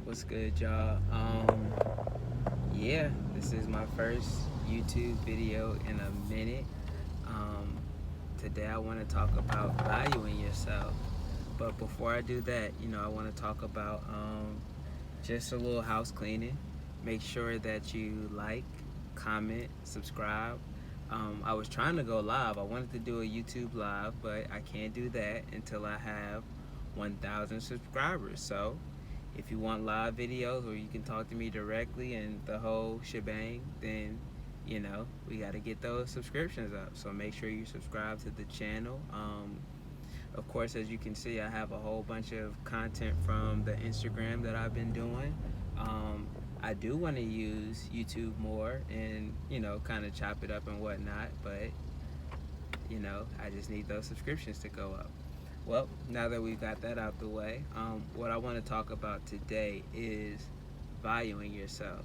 What's good, y'all? Yeah, this is my first YouTube video in a minute. Um, Today I want to talk about valuing yourself. But before I do that, I want to talk about just a little house cleaning. Make sure that you like, comment, subscribe. I was trying to go live. I wanted to do a YouTube live, but I can't do that until I have 1,000 subscribers. So if you want live videos or you can talk to me directly and the whole shebang, then we got to get those subscriptions up. So make sure you subscribe to the channel. Of course, as you can see, I have a whole bunch of content from the Instagram that I've been doing. Um, I do want to use YouTube more and kind of chop it up and whatnot, but I just need those subscriptions to go up. Well, now that we've got that out the way, what I want to talk about today is valuing yourself.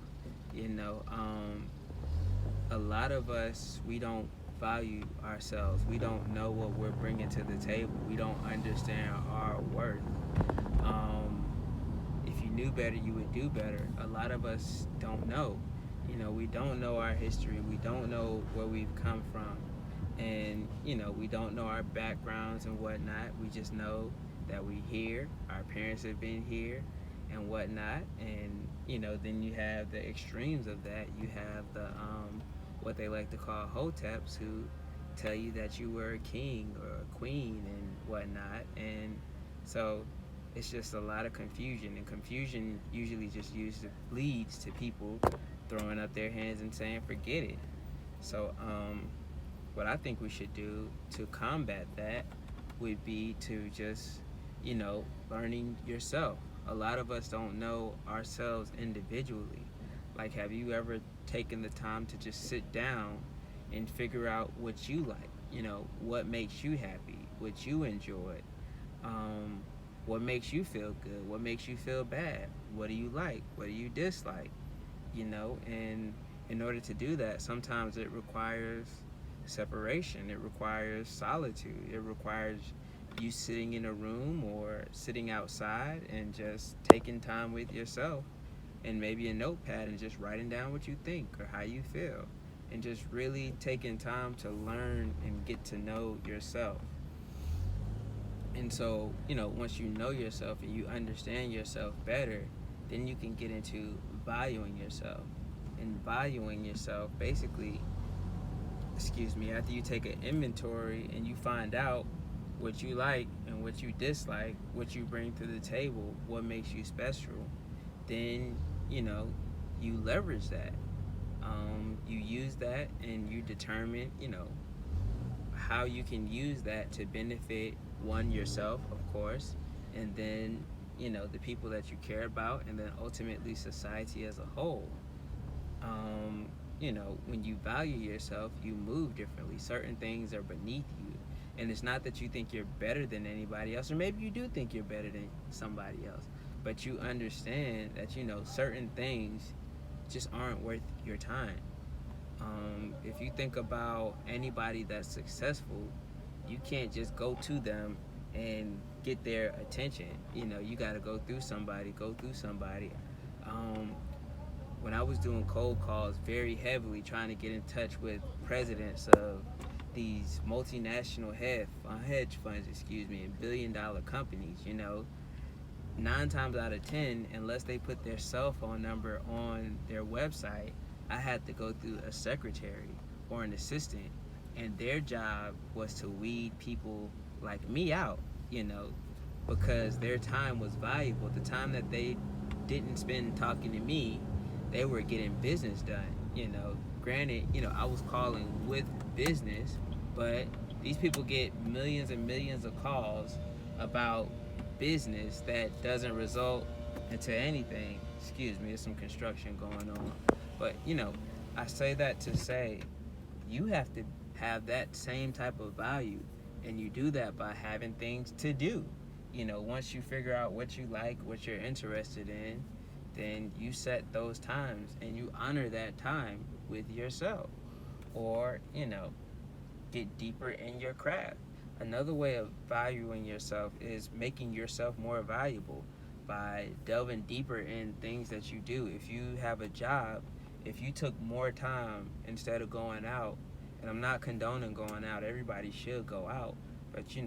You know, um, a lot of us, we don't value ourselves. We don't know what we're bringing to the table. We don't understand our worth. Um, if you knew better, you would do better. A lot of us don't know. We don't know our history. We don't know where we've come from. And, we don't know our backgrounds and whatnot. We just know that we here. Our parents have been here and whatnot. And, then you have the extremes of that. You have the, what they like to call hoteps, who tell you that you were a king or a queen and whatnot. And so it's just a lot of confusion, and confusion usually just leads to people throwing up their hands and saying forget it. So what I think we should do to combat that would be to just learning yourself. A lot of us don't know ourselves individually. Like, have you ever taken the time to just sit down and figure out what you like? What makes you happy, what you enjoy, um, what makes you feel good, what makes you feel bad, what do you like, what do you dislike, and in order to do that, sometimes it requires separation, it requires solitude, it requires you sitting in a room or sitting outside and just taking time with yourself and maybe a notepad and just writing down what you think or how you feel, and just really taking time to learn and get to know yourself. And so, once you know yourself and you understand yourself better, then you can get into valuing yourself. And valuing yourself, basically, after you take an inventory and you find out what you like and what you dislike, what you bring to the table, what makes you special, then, you leverage that. You use that and you determine, how you can use that to benefit one, yourself, of course, and then the people that you care about, and then ultimately society as a whole. When you value yourself, you move differently. Certain things are beneath you, and it's not that you think you're better than anybody else, or maybe you do think you're better than somebody else, but you understand that certain things just aren't worth your time. If you think about anybody that's successful, you can't just go to them and get their attention. You got to go through somebody. Um, when I was doing cold calls very heavily, trying to get in touch with presidents of these multinational hedge funds, and billion-dollar companies, 9 times out of 10, unless they put their cell phone number on their website, I had to go through a secretary or an assistant, and their job was to weed people like me out, you know, because their time was valuable. The time that they didn't spend talking to me, they were getting business done. Granted, I was calling with business, but these people get millions and millions of calls about business that doesn't result into anything. Excuse me, there's some construction going on. But, I say that to say you have to have that same type of value, and you do that by having things to do. Once you figure out what you like, what you're interested in, then you set those times and you honor that time with yourself, or get deeper in your craft. Another way of valuing yourself is making yourself more valuable by delving deeper in things that you do. If you have a job, if you took more time instead of going out, and I'm not condoning going out, everybody should go out, but you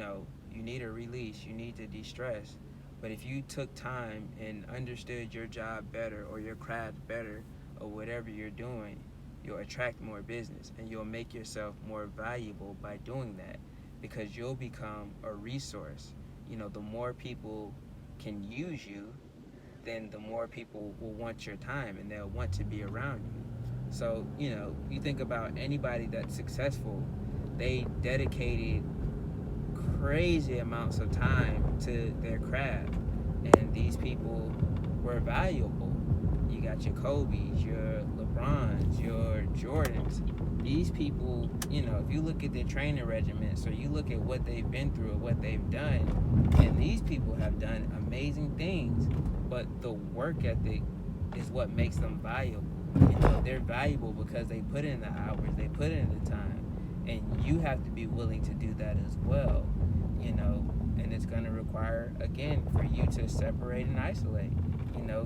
need a release, you need to de-stress. But if you took time and understood your job better or your craft better or whatever you're doing, you'll attract more business and you'll make yourself more valuable by doing that, because you'll become a resource. The more people can use you, then the more people will want your time and they'll want to be around you. So, you think about anybody that's successful, they dedicated crazy amounts of time to their craft, and these people were valuable. You got your Kobe's, your LeBrons, your Jordans. These people, if you look at their training regimens or you look at what they've been through or what they've done, and these people have done amazing things, but the work ethic is what makes them valuable. They're valuable because they put in the hours, they put in the time, and you have to be willing to do that as well. And it's going to require, again, for you to separate and isolate.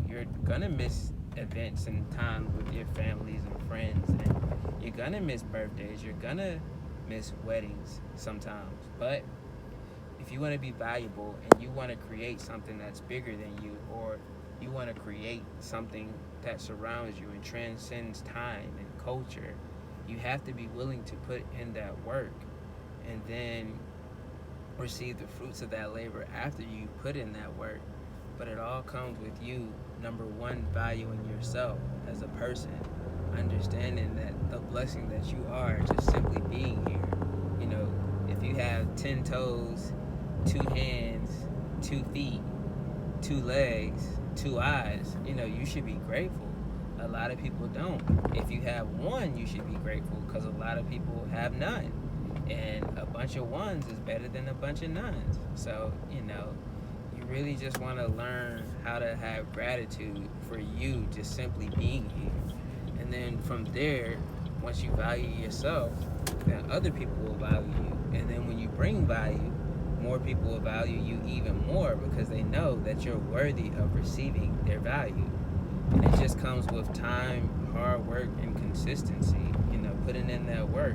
You're going to miss events and time with your families and friends, and you're going to miss birthdays, you're going to miss weddings sometimes. But if you want to be valuable and you want to create something that's bigger than you, or you want to create something that surrounds you and transcends time and culture, you have to be willing to put in that work and then receive the fruits of that labor after you put in that work. But it all comes with you, number one, valuing yourself as a person, understanding that the blessing that you are just simply being here. If you have 10 toes, 2 hands, 2 feet, 2 legs, 2 eyes, you should be grateful. A lot of people don't. If you have one, you should be grateful, because a lot of people have none. And a bunch of ones is better than a bunch of nones. So, you really just want to learn how to have gratitude for you just simply being here. And then from there, once you value yourself, then other people will value you. And then when you bring value, more people will value you even more, because they know that you're worthy of receiving their value. And it just comes with time, hard work, and consistency. Putting in that work,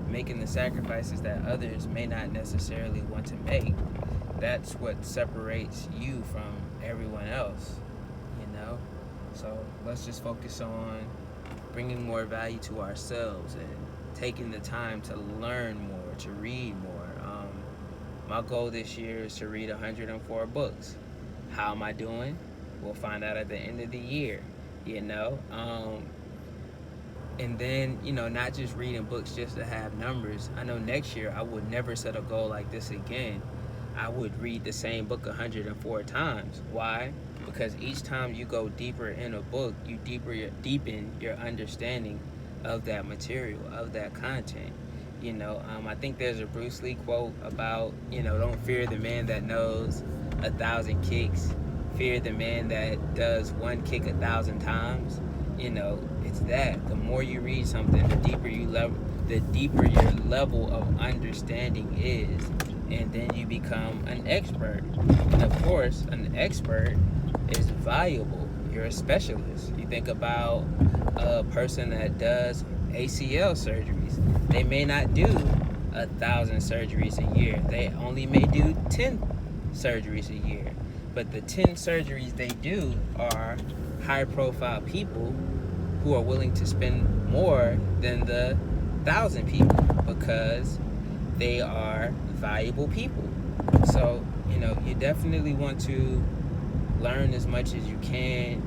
making the sacrifices that others may not necessarily want to make. That's what separates you from everyone else. So let's just focus on bringing more value to ourselves and taking the time to learn more, to read more. My goal this year is to read 104 books. How am I doing? We'll find out at the end of the year. And then, not just reading books just to have numbers. I know next year I would never set a goal like this again. I would read the same book 104 times. Why? Because each time you go deeper in a book, you deepen your understanding of that material, of that content. I think there's a Bruce Lee quote about, don't fear the man that knows 1,000 kicks. Fear the man that does one kick 1,000 times. It's that. The more you read something, the deeper your level of understanding is. And then you become an expert. And of course, an expert is valuable. You're a specialist. You think about a person that does ACL surgeries. They may not do 1,000 surgeries a year. They only may do 10 surgeries a year. But the 10 surgeries they do are high-profile people who are willing to spend more than the 1,000 people, because they are valuable people. So, you definitely want to learn as much as you can,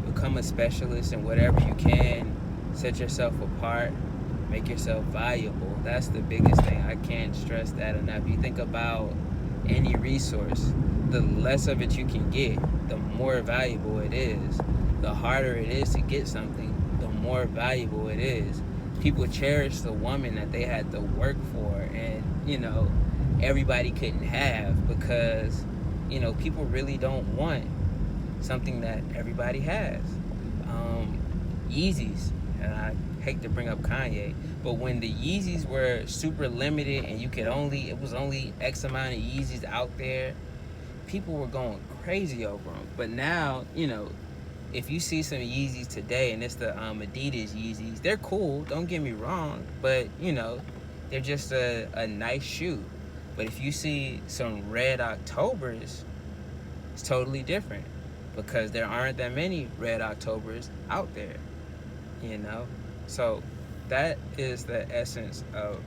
become a specialist in whatever you can, set yourself apart, make yourself valuable. That's the biggest thing. I can't stress that enough. You think about any resource, the less of it you can get, the more valuable it is. The harder it is to get something, the more valuable it is. People cherish the woman that they had to work for, and everybody couldn't have, because people really don't want something that everybody has. Yeezys, and I hate to bring up Kanye, but when the Yeezys were super limited and it was only X amount of Yeezys out there, people were going crazy over them. But now, you know, if you see some Yeezys today, and it's the Adidas Yeezys, they're cool. Don't get me wrong, but you know, they're just a nice shoe. But if you see some Red Octobers, it's totally different because there aren't that many Red Octobers out there. You know, so that is the essence of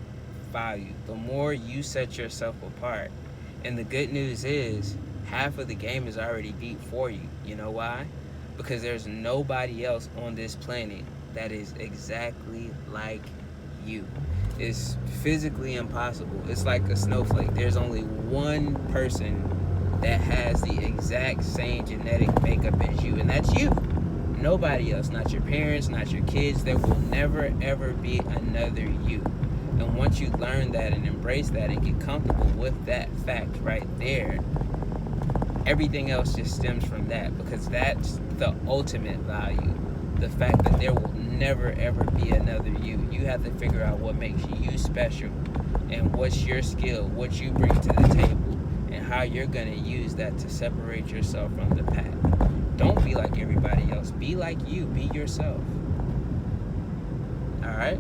value. The more you set yourself apart, and the good news is half of the game is already deep for you. You know why? Because there's nobody else on this planet that is exactly like you. It's physically impossible. It's like a snowflake. There's only one person that has the exact same genetic makeup as you, and that's you. Nobody else, not your parents, not your kids. There will never ever be another you. And once you learn that and embrace that and get comfortable with that fact right there, everything else just stems from that, because that's the ultimate value. The fact that there will never ever be another you. You have to figure out what makes you special and what's your skill, what you bring to the table, and how you're going to use that to separate yourself from the pack. Don't be like everybody else. Be like you. Be yourself. All right?